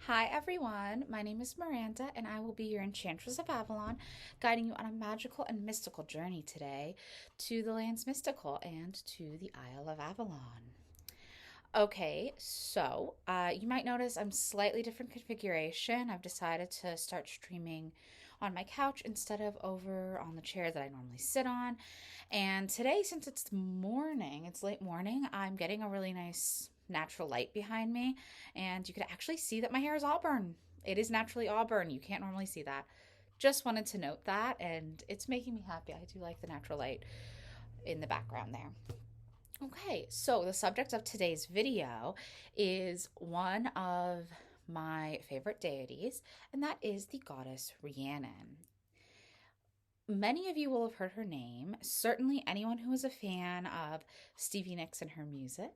Hi everyone, my name is Miranda and I will be your Enchantress of Avalon, guiding you on a magical and mystical journey today to the lands mystical and to the Isle of Avalon. Okay, so you might notice I'm slightly different configuration. I've decided to start streaming on my couch instead of over on the chair that I normally sit on. And today, since it's morning, it's late morning, I'm getting a really nice natural light behind me, and you could actually see that my hair is auburn. It is naturally auburn. You can't normally see that. Just wanted to note that, and it's making me happy. I do like the natural light in the background there. Okay, so the subject of today's video is one of my favorite deities, and that is the goddess Rhiannon. Many of you will have heard her name. Certainly, anyone who is a fan of Stevie Nicks and her music,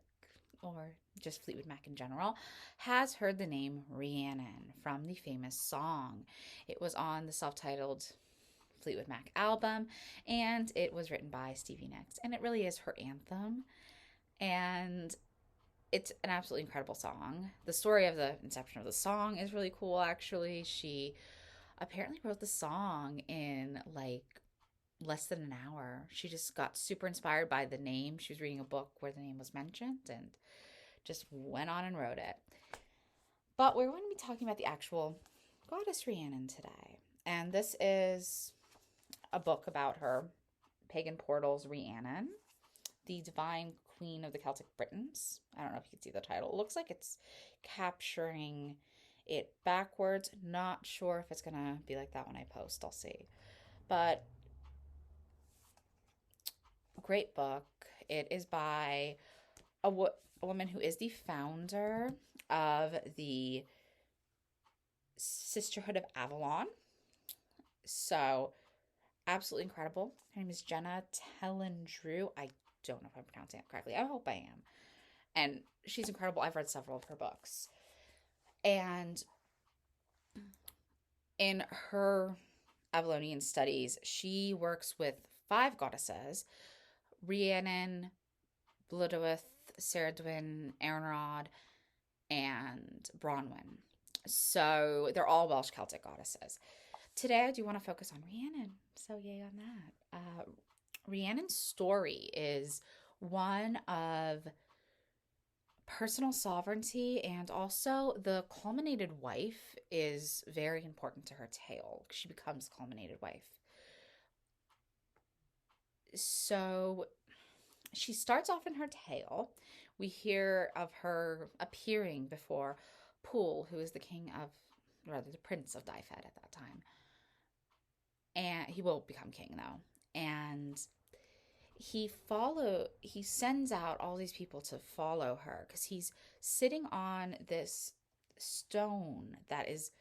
or just Fleetwood Mac in general, has heard the name Rhiannon from the famous song. It was on the self titled Fleetwood Mac album, and it was written by Stevie Nicks, and it really is her anthem. And it's an absolutely incredible song. The story of the inception of the song is really cool, actually. She apparently wrote the song in like less than an hour. She just got super inspired by the name. She was reading a book where the name was mentioned and just went on and wrote it. But we're going to be talking about the actual goddess Rhiannon today. And this is a book about her, Pagan Portals Rhiannon, the divine queen of the Celtic Britons. I don't know if you can see the title. It looks like it's capturing it backwards. Not sure if it's going to be like that when I post. I'll see. But great book. It is by a woman who is the founder of the Sisterhood of Avalon. So, absolutely incredible. Her name is Jenna Tellendrew. I don't know if I'm pronouncing it correctly. I hope I am. And she's incredible. I've read several of her books. And in her Avalonian studies, she works with five goddesses: Rhiannon, Blodeuwedd, Ceridwen, Erinrod, and Bronwyn. So they're all Welsh Celtic goddesses. Today, I do want to focus on Rhiannon. So, yay on that. Rhiannon's story is one of personal sovereignty, and also the culminated wife is very important to her tale. She becomes culminated wife. So she starts off in her tale. We hear of her appearing before Pool, who is the king of, rather, the prince of Dyfed at that time. And he will become king though. And he sends out all these people to follow her because he's sitting on this stone that is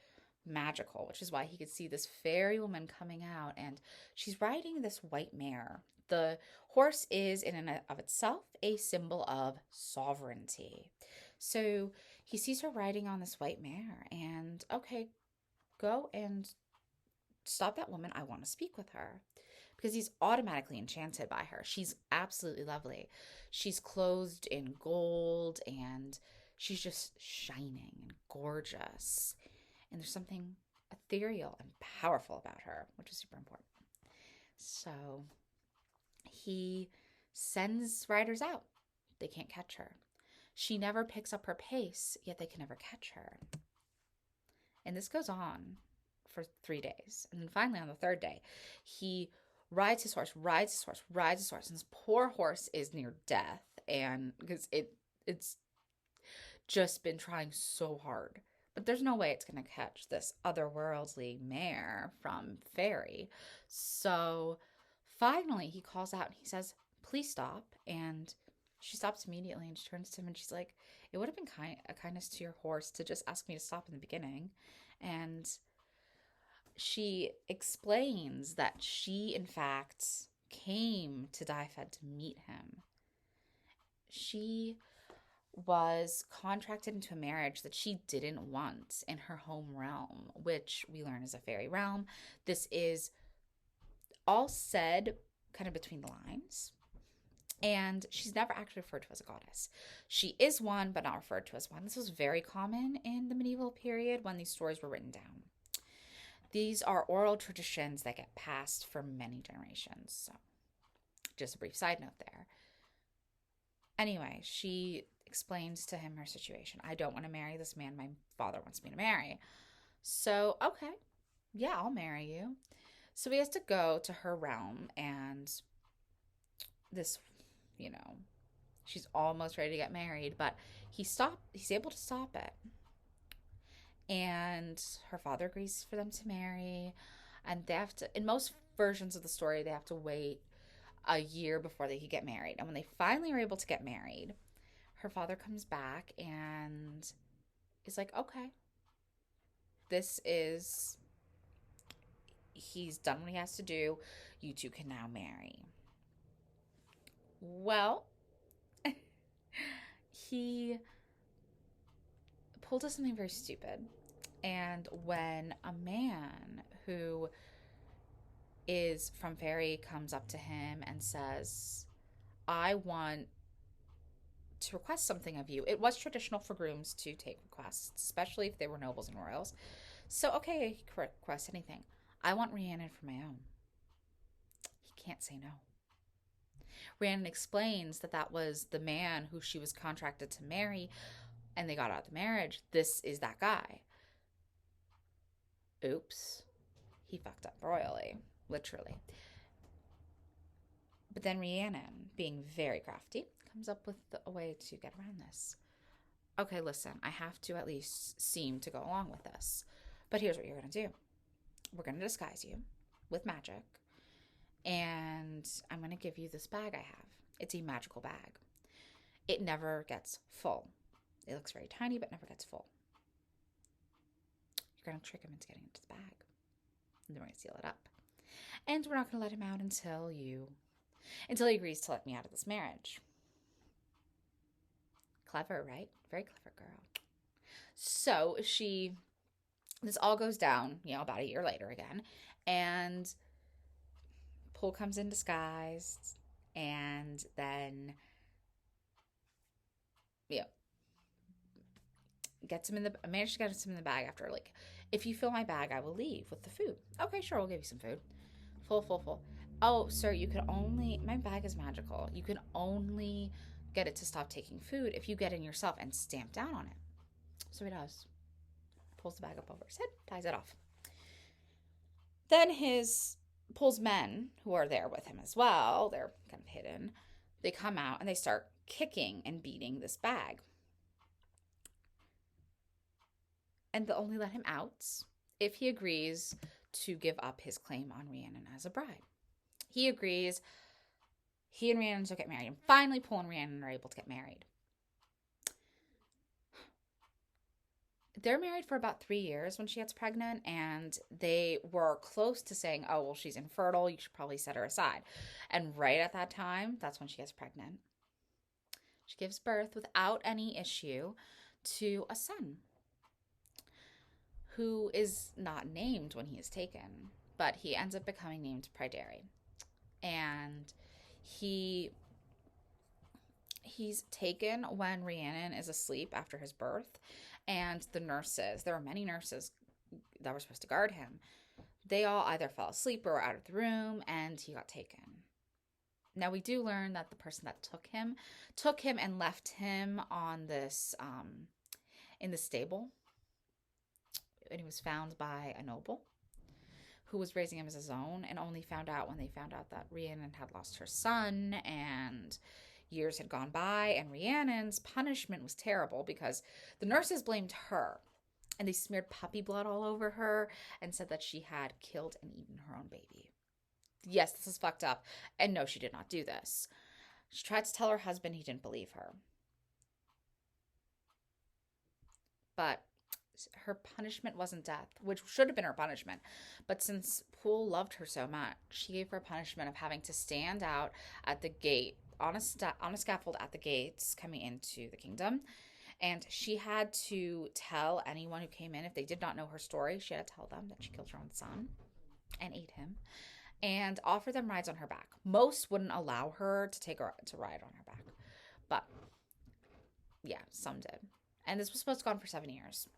magical, which is why he could see this fairy woman coming out, and she's riding this white mare. The horse is in and of itself a symbol of sovereignty. So he sees her riding on this white mare, and okay, go and stop that woman. I want to speak with her, because he's automatically enchanted by her. She's absolutely lovely. She's clothed in gold, and she's just shining and gorgeous. And there's something ethereal and powerful about her, which is super important. So he sends riders out. They can't catch her. She never picks up her pace, yet they can never catch her. And this goes on for 3 days. And then finally, on the third day, he rides his horse, rides his horse, rides his horse, and his poor horse is near death. And because it's just been trying so hard. But there's no way it's going to catch this otherworldly mare from Fairy. So finally, he calls out and he says, "Please stop." And she stops immediately, and she turns to him and she's like, "It would have been a kindness to your horse to just ask me to stop in the beginning." And she explains that she, in fact, came to Dyfed to meet him. She was contracted into a marriage that she didn't want in her home realm, which we learn is a fairy realm. This is all said kind of between the lines. And she's never actually referred to as a goddess. She is one, but not referred to as one. This was very common in the medieval period when these stories were written down. These are oral traditions that get passed for many generations. So, just a brief side note there. Anyway, she explains to him her situation. I don't want to marry this man my father wants me to marry. So, okay, yeah, I'll marry you. So he has to go to her realm, and this, you know, she's almost ready to get married, but he's able to stop it. And her father agrees for them to marry, and they have to, in most versions of the story, they have to wait a year before they could get married. And when they finally are able to get married, her father comes back and is like, okay, this is, he's done what he has to do. You two can now marry. Well, he pulled us something very stupid. And when a man who is from Fairy comes up to him and says, I want to request something of you. It was traditional for grooms to take requests, especially if they were nobles and royals. So, okay, he could request anything. I want Rhiannon for my own. He can't say no. Rhiannon explains that that was the man who she was contracted to marry, and they got out of the marriage. This is that guy. Oops. He fucked up royally, literally. But then Rhiannon, being very crafty, comes up with a way to get around this. Okay, listen, I have to at least seem to go along with this. But here's what you're going to do. We're going to disguise you with magic, and I'm going to give you this bag I have. It's a magical bag. It never gets full. It looks very tiny, but never gets full. You're going to trick him into getting into the bag. And then we're going to seal it up. And we're not going to let him out until he agrees to let me out of this marriage. Clever, right? Very clever girl. So this all goes down, about a year later again. And Poole comes in disguised, and then, managed to get him in the bag after, if you fill my bag, I will leave with the food. Okay, sure, we'll give you some food. Full. Oh, sir, my bag is magical. You can only get it to stop taking food if you get in yourself and stamp down on it. So he does. Pulls the bag up over his head, ties it off. Then Poole's men, who are there with him as well, they're kind of hidden, they come out and they start kicking and beating this bag. And they'll only let him out if he agrees to give up his claim on Rhiannon as a bride. He agrees. He and Rhiannon will get married. And finally, Poole and Rhiannon are able to get married. They're married for about 3 years when she gets pregnant, and they were close to saying, oh, well, she's infertile. You should probably set her aside. And right at that time, that's when she gets pregnant. She gives birth without any issue to a son who is not named when he is taken, but he ends up becoming named Pryderi. And he's taken when Rhiannon is asleep after his birth, and there were many nurses that were supposed to guard him. They all either fell asleep or were out of the room, and he got taken. Now, we do learn that the person that took him and left him on this, in the stable, and he was found by a noble who was raising him as his own, and only found out when they found out that Rhiannon had lost her son, and years had gone by, and Rhiannon's punishment was terrible because the nurses blamed her, and they smeared puppy blood all over her and said that she had killed and eaten her own baby. Yes, this is fucked up, and no, she did not do this. She tried to tell her husband, he didn't believe her. But her punishment wasn't death, which should have been her punishment. But since Poole loved her so much, she gave her a punishment of having to stand out at the gate, on a scaffold at the gates coming into the kingdom. And she had to tell anyone who came in, if they did not know her story, she had to tell them that she killed her own son and ate him. and offer them rides on her back. Most wouldn't allow her to take her to ride on her back, but yeah, some did. And this was supposed to go on for 7 years.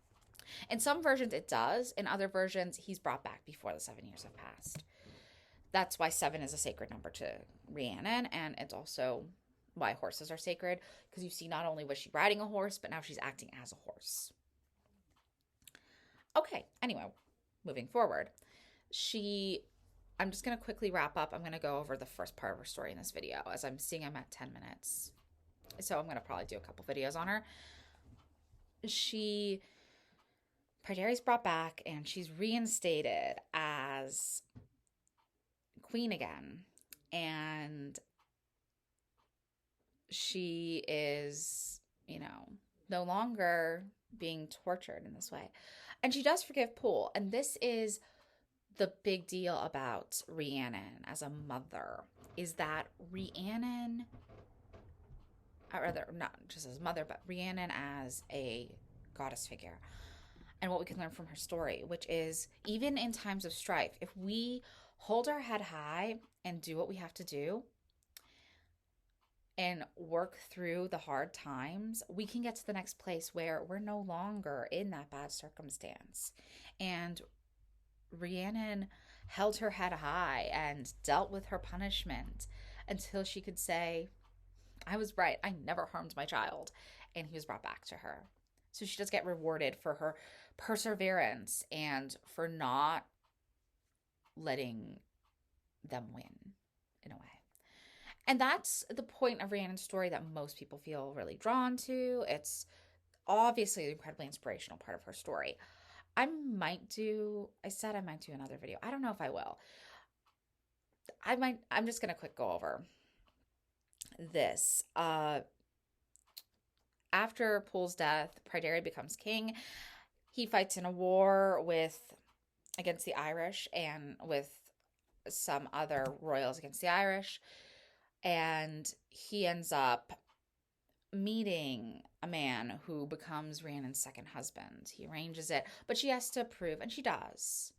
In some versions, it does. In other versions, he's brought back before the 7 years have passed. That's why 7 is a sacred number to Rhiannon, and it's also why horses are sacred, because you see not only was she riding a horse, but now she's acting as a horse. Okay, anyway, moving forward. I'm just going to quickly wrap up. I'm going to go over the first part of her story in this video, as I'm seeing I'm at 10 minutes. So I'm going to probably do a couple videos on her. Pryderi's brought back, and she's reinstated as queen again. And she is, no longer being tortured in this way. And she does forgive Poole. And this is the big deal about Rhiannon as a mother, is that Rhiannon, or rather, not just as a mother, but Rhiannon as a goddess figure. And what we can learn from her story, which is, even in times of strife, if we hold our head high and do what we have to do and work through the hard times, we can get to the next place where we're no longer in that bad circumstance. And Rhiannon held her head high and dealt with her punishment until she could say, I was right, I never harmed my child. And he was brought back to her. So she does get rewarded for her perseverance and for not letting them win, in a way. And that's the point of Rhiannon's story that most people feel really drawn to. It's obviously an incredibly inspirational part of her story. I said I might do another video. I don't know if I will. I'm just going to quick go over this. After Poole's death, Pryderi becomes king. He fights in a war against the Irish and with some other royals against the Irish. And he ends up meeting a man who becomes Rhiannon's second husband. He arranges it, but she has to approve, and she does.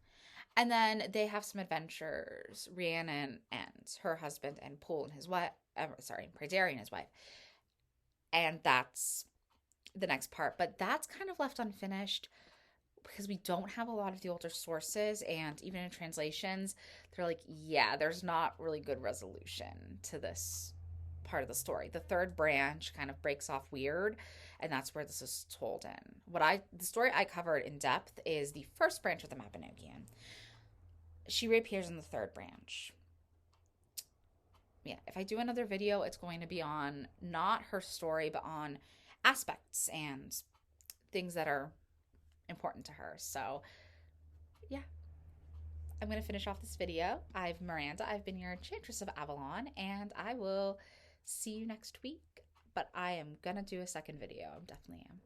And then they have some adventures, Rhiannon and her husband, and Poole and his wife, Pryderi and his wife. And that's the next part. But that's kind of left unfinished because we don't have a lot of the older sources. And even in translations, they're like, yeah, there's not really good resolution to this part of the story. The third branch kind of breaks off weird. And that's where this is told in. The story I covered in depth is the first branch of the Mabinogion. She reappears in the third branch. Yeah, if I do another video, it's going to be on not her story, but on aspects and things that are important to her. So, yeah. I'm going to finish off this video. I'm Miranda. I've been your Enchantress of Avalon, and I will see you next week. But I am going to do a second video. I definitely am.